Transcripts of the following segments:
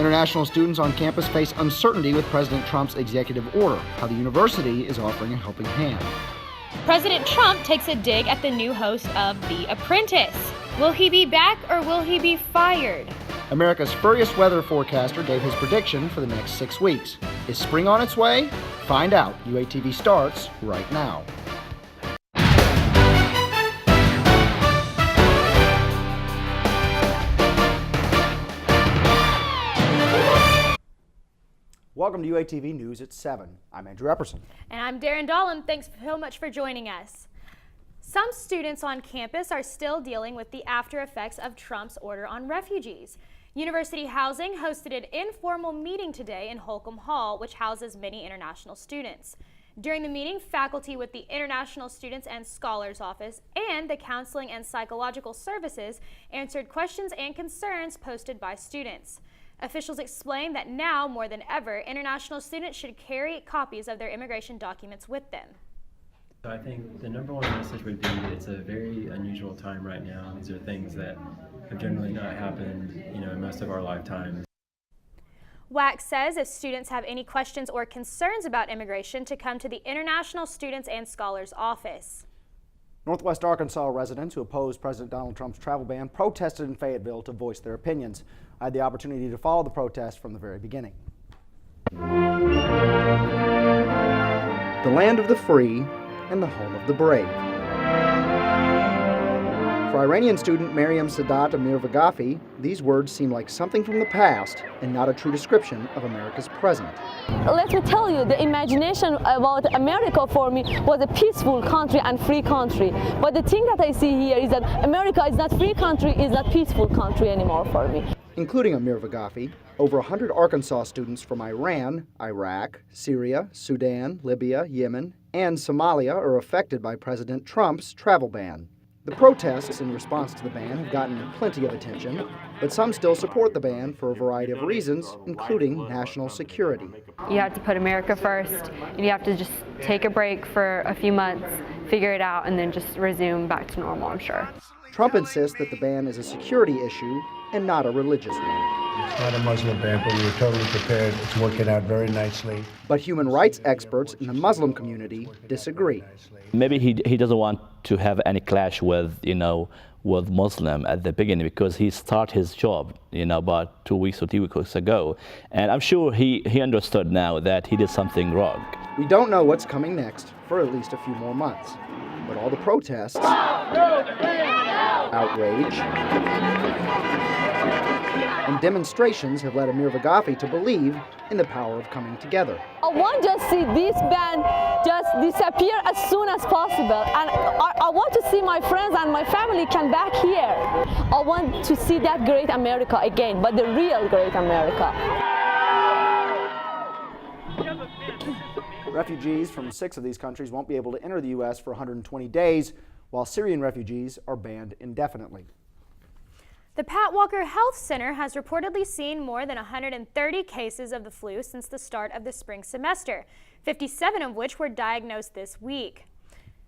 International students on campus face uncertainty with President Trump's executive order, how the university is offering a helping hand. President Trump takes a dig at the new host of The Apprentice. Will he be back or will he be fired? America's furriest weather forecaster gave his prediction for the next 6 weeks. Is spring on its way? Find out. UATV starts right now. Welcome to UATV News at 7. I'm Andrew Epperson. And I'm Darren Dahlem. Thanks so much for joining us. Some students on campus are still dealing with the after effects of Trump's order on refugees. University Housing hosted an informal meeting today in Holcomb Hall, which houses many international students. During the meeting, faculty with the International Students and Scholars Office and the Counseling and Psychological Services answered questions and concerns posted by students. Officials explained that now, more than ever, international students should carry copies of their immigration documents with them. I think the number one message would be it's a very unusual time right now. These are things that have generally not happened, in most of our lifetimes. WAC says if students have any questions or concerns about immigration, to come to the International Students and Scholars Office. Northwest Arkansas residents who opposed President Donald Trump's travel ban protested in Fayetteville to voice their opinions. I had the opportunity to follow the protest from the very beginning. The land of the free and the home of the brave. For Iranian student Maryam Sadat Amir Vagafi, these words seem like something from the past and not a true description of America's present. Let me tell you, the imagination about America for me was a peaceful country and free country. But the thing that I see here is that America is not free country, is not peaceful country anymore for me. Including Amir Vagafi, over 100 Arkansas students from Iran, Iraq, Syria, Sudan, Libya, Yemen, and Somalia are affected by President Trump's travel ban. The protests in response to the ban have gotten plenty of attention, but some still support the ban for a variety of reasons, including national security. You have to put America first, and you have to just take a break for a few months, figure it out, and then just resume back to normal, I'm sure. Trump insists that the ban is a security issue and not a religious one. It's not a Muslim ban, but we were totally prepared. It's working out very nicely. But human rights experts in the Muslim community disagree. Maybe he doesn't want to have any clash with, with Muslim at the beginning, because he started his job, about 2 weeks or 3 weeks ago. And I'm sure he understood now that he did something wrong. We don't know what's coming next for at least a few more months. But all the protests, outrage, and demonstrations have led Amir Vagafi to believe in the power of coming together. I want to see this ban just disappear as soon as possible, and I want to see my friends and my family come back here. I want to see that great America again, but the real great America. Refugees from 6 of these countries won't be able to enter the U.S. for 120 days, while Syrian refugees are banned indefinitely. The Pat Walker Health Center has reportedly seen more than 130 cases of the flu since the start of the spring semester, 57 of which were diagnosed this week.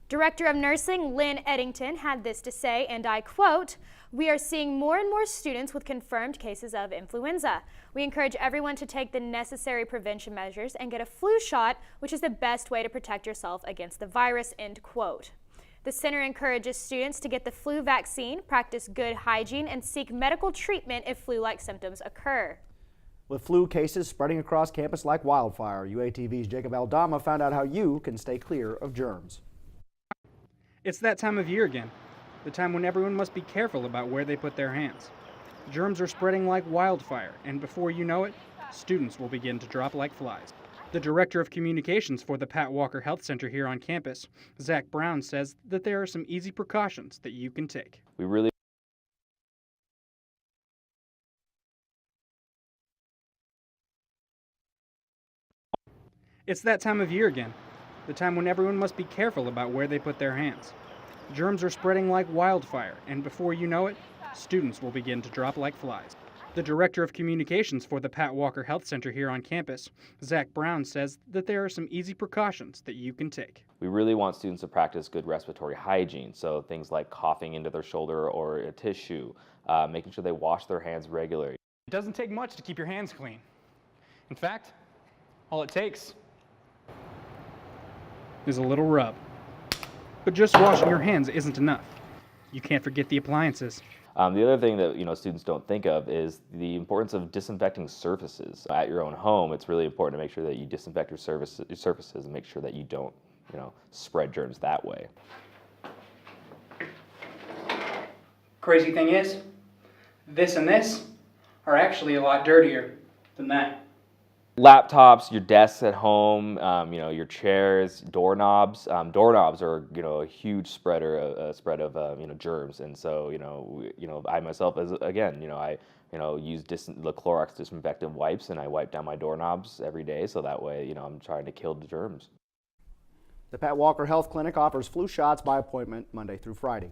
Director of Nursing Lynn Eddington had this to say, and I quote, "We are seeing more and more students with confirmed cases of influenza. We encourage everyone to take the necessary prevention measures and get a flu shot, which is the best way to protect yourself against the virus," end quote. The center encourages students to get the flu vaccine, practice good hygiene, and seek medical treatment if flu-like symptoms occur. With flu cases spreading across campus like wildfire, UATV's Jacob Aldama found out how you can stay clear of germs. It's that time of year again, the time when everyone must be careful about where they put their hands. Germs are spreading like wildfire, and before you know it, students will begin to drop like flies. The Director of Communications for the Pat Walker Health Center here on campus, Zach Brown, says that there are some easy precautions that you can take. It's that time of year again, the time when everyone must be careful about where they put their hands. Germs are spreading like wildfire, and before you know it, students will begin to drop like flies. The Director of Communications for the Pat Walker Health Center here on campus, Zach Brown, says that there are some easy precautions that you can take. We really want students to practice good respiratory hygiene, so things like coughing into their shoulder or a tissue, making sure they wash their hands regularly. doesn't take much to keep your hands clean. In fact, all it takes is a little rub. But just washing your hands isn't enough. You can't forget the appliances. The other thing that students don't think of is the importance of disinfecting surfaces. At your own home, it's really important to make sure that you disinfect your surfaces and make sure that you don't spread germs that way. Crazy thing is, this and this are actually a lot dirtier than that. Laptops, your desks at home, your chairs, doorknobs. Doorknobs are a huge spread of germs, and so I myself I use the Clorox disinfectant wipes, and I wipe down my doorknobs every day, so that way I'm trying to kill the germs. The Pat Walker Health Clinic offers flu shots by appointment Monday through Friday.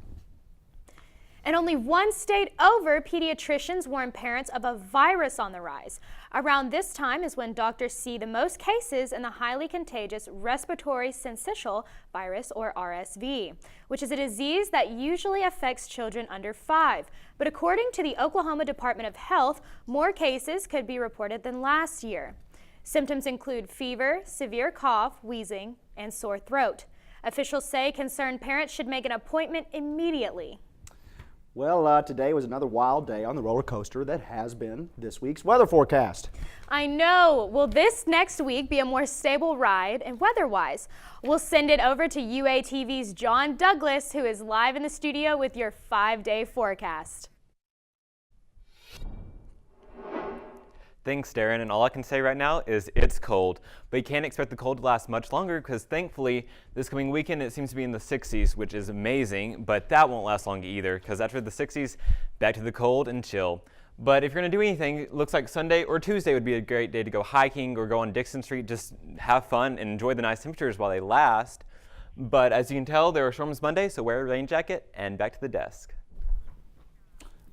And only one state over, pediatricians warn parents of a virus on the rise. Around this time is when doctors see the most cases in the highly contagious respiratory syncytial virus, or RSV, which is a disease that usually affects children under 5. But according to the Oklahoma Department of Health, more cases could be reported than last year. Symptoms include fever, severe cough, wheezing, and sore throat. Officials say concerned parents should make an appointment immediately. Well, today was another wild day on the roller coaster that has been this week's weather forecast. I know. Will this next week be a more stable ride and weather-wise? We'll send it over to UATV's John Douglas, who is live in the studio with your 5-day forecast. Thanks, Darren, and all I can say right now is it's cold, but you can't expect the cold to last much longer because thankfully this coming weekend it seems to be in the 60s, which is amazing, but that won't last long either because after the 60s, back to the cold and chill. But if you're going to do anything, it looks like Sunday or Tuesday would be a great day to go hiking or go on Dixon Street, just have fun and enjoy the nice temperatures while they last. But as you can tell, there are storms Monday, so wear a rain jacket and back to the desk.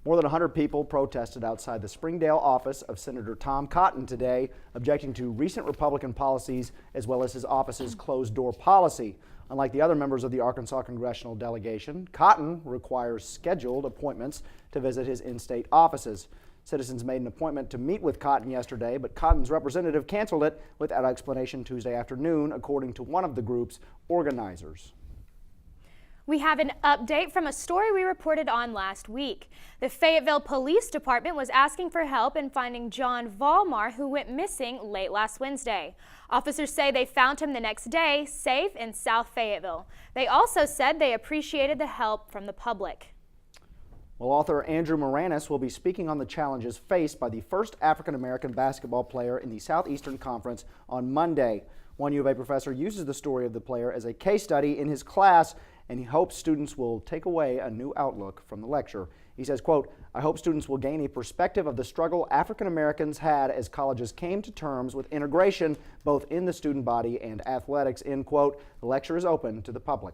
More than 100 people protested outside the Springdale office of Senator Tom Cotton today, objecting to recent Republican policies as well as his office's closed-door policy. Unlike the other members of the Arkansas congressional delegation, Cotton requires scheduled appointments to visit his in-state offices. Citizens made an appointment to meet with Cotton yesterday, but Cotton's representative canceled it without explanation Tuesday afternoon, according to one of the group's organizers. We have an update from a story we reported on last week. The Fayetteville Police Department was asking for help in finding John Volmar, who went missing late last Wednesday. Officers say they found him the next day, safe in South Fayetteville. They also said they appreciated the help from the public. Well, author Andrew Moranis will be speaking on the challenges faced by the first African-American basketball player in the Southeastern Conference on Monday. One U of A professor uses the story of the player as a case study in his class, and he hopes students will take away a new outlook from the lecture. He says, quote, "I hope students will gain a perspective of the struggle African Americans had as colleges came to terms with integration both in the student body and athletics," end quote. The lecture is open to the public.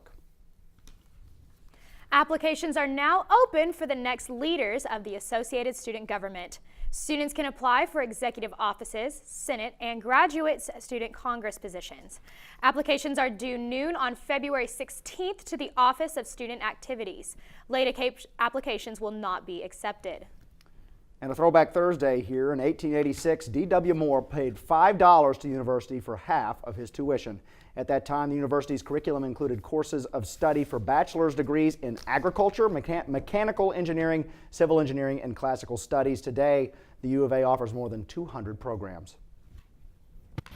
Applications are now open for the next leaders of the Associated Student Government. Students can apply for executive offices, Senate, and graduate student Congress positions. Applications are due noon on February 16th to the Office of Student Activities. Late applications will not be accepted. And a throwback Thursday here in 1886, D.W. Moore paid $5 to the university for half of his tuition. At that time, the university's curriculum included courses of study for bachelor's degrees in agriculture, mechanical engineering, civil engineering, and classical studies. Today, the U of A offers more than 200 programs.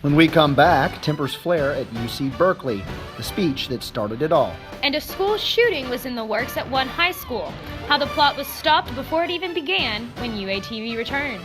When we come back, tempers flare at UC Berkeley, the speech that started it all. And a school shooting was in the works at one high school. How the plot was stopped before it even began when UATV returns.